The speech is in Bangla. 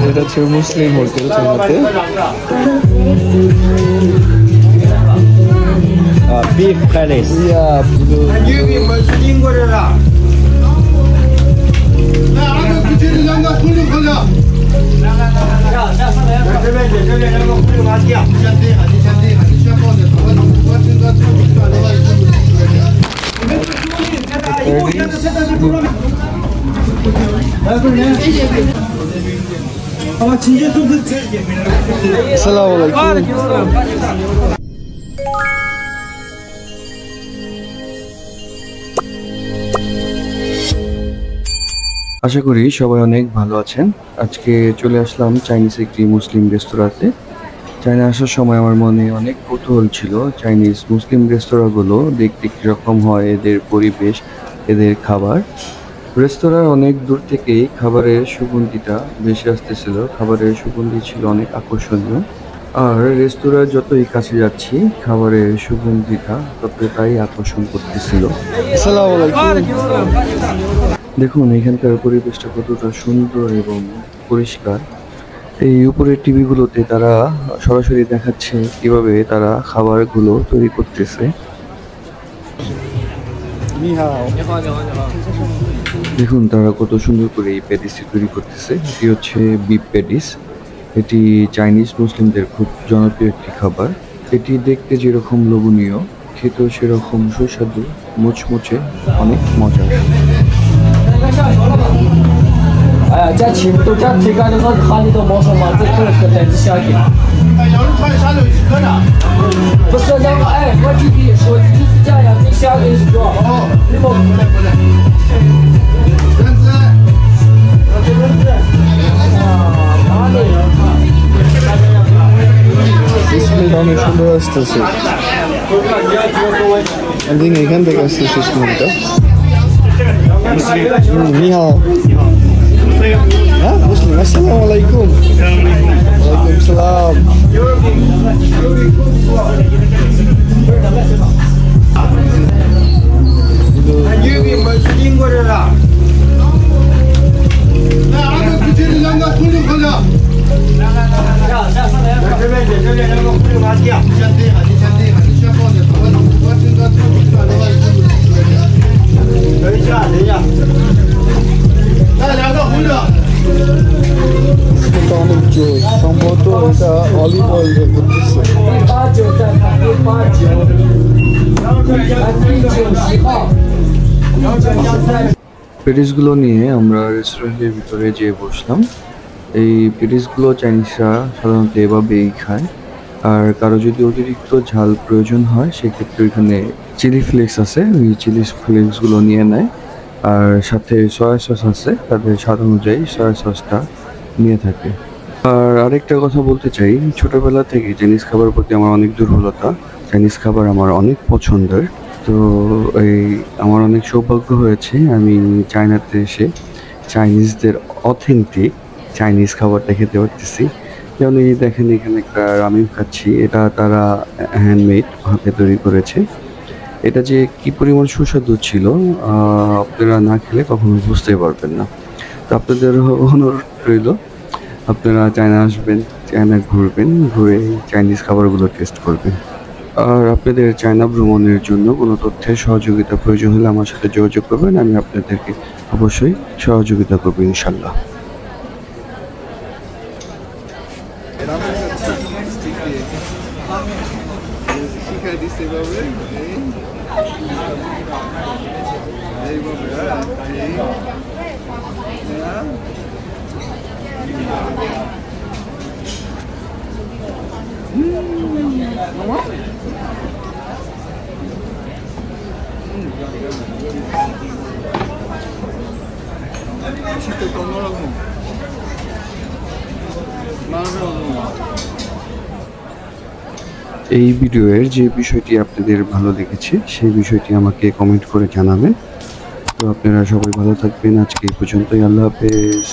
এটা হচ্ছে মুসলিম হোটেল চাইনাতে। Beef palace. Yeah, Assalamualaikum. আশা করি সবাই অনেক ভালো আছেন। আজকে চলে আসলাম চাইনিজ একটি মুসলিম রেস্তোরাঁতে। চায়না আসার সময় আমার মনে অনেক কৌতূহল ছিল চাইনিজ মুসলিম রেস্তোরাঁগুলো দেখতে কীরকম হয়, এদের পরিবেশ, এদের খাবার। রেস্তোরাঁর অনেক দূর থেকেই খাবারের সুগন্ধিটা ভেসে আসতেছিল। খাবারের সুগন্ধি ছিল অনেক আকর্ষণীয়। আর রেস্তোরাঁ যতই কাছে যাচ্ছি খাবারের সুগন্ধিটা ততটাই আকর্ষণ করতেছিল। আসসালামু আলাইকুম। দেখুন এখানকার পরিবেশটা কতটা সুন্দর এবং পরিষ্কার। এই উপরের টিভিগুলোতে তারা সরাসরি দেখাচ্ছে কিভাবে তারা খাবারগুলো তৈরি করতেছে। দেখুন তারা কত সুন্দর করে এই প্যাটিসটি তৈরি করতেছে। এটি হচ্ছে বিফ প্যাটিস। এটি চাইনিজ মুসলিমদের খুব জনপ্রিয় একটি খাবার। এটি দেখতে যেরকম লোভনীয়, খেতেও সেরকম সুস্বাদু, মুচমুচে, অনেক মজার। 哎呀，这起都这推干的，我看你都没说嘛，这可是个单子下去。哎，要是穿啥东西可呢？不是那个，哎，我弟弟说就是这样，这下个是吧？哦，你不不能。人子，人子，啊，哪里人看স্মেলটা অনেক সুন্দর আসতেছে। আই থিঙ্ক এখান থেকে আসতেছে স্মেলটা। নিহা হ্যাঁ মুসলিম। আসসালামু আলাইকুম। ওয়ালাইকুম সালাম। অনেক জোর, সম্ভবত এটা অলিভ অয়েল করতেছে। প্যাটিসগুলো নিয়ে আমরা রেস্টুরেন্টের ভিতরে যেয়ে বসলাম। এই প্যাটিসগুলো চাইনিজরা সাধারণত এভাবেই খায়। আর কারো যদি অতিরিক্ত ঝাল প্রয়োজন হয় সেক্ষেত্রে ওইখানে চিলি ফ্লেক্স আছে, ওই চিলি ফ্লেক্সগুলো নিয়ে নেয়। আর সাথে সয়া সস আছে, তাদের স্বাদ অনুযায়ী সয়া সসটা নিয়ে থাকে। আর আরেকটা কথা বলতে চাই, ছোটোবেলা থেকে চাইনিজ খাবার প্রতি আমার অনেক দুর্বলতা। চাইনিজ খাবার আমার অনেক পছন্দের। তো আমার অনেক সৌভাগ্য হয়েছে আমি চায়নাতে এসে চাইনিজদের অথেন্টিক চাইনিজ খাবারটা খেতে পারতেছি। যেমন এই দেখেন এখানে একটা রামেন খাচ্ছি, এটা তারা হ্যান্ডমেড হাতে তৈরি করেছে। এটা যে কি পরিমাণ সুস্বাদু ছিল আপনারা না খেলে কখনো বুঝতে পারবেন না। তো আপনাদের অনুরোধ রইল আপনারা চায়না আসবেন, চায়না ঘুরবেন, ঘুরে চাইনিজ খাবারগুলো টেস্ট করবেন। আর আপনাদের চায়না ভ্রমণের জন্য কোনো তথ্যের সহযোগিতা প্রয়োজন হলে আমার সাথে যোগাযোগ করবেন, আমি আপনাদেরকে অবশ্যই সহযোগিতা করবো ইনশাল্লাহ। এই ভিডিওর যে বিষয়টি আপনাদের ভালো লেগেছে সেই বিষয়টি আমাকে কমেন্ট করে জানাবেন। তো আপনারা সবাই ভালো থাকবেন। আজকে এই পর্যন্তই। আল্লাহ হাফেজ।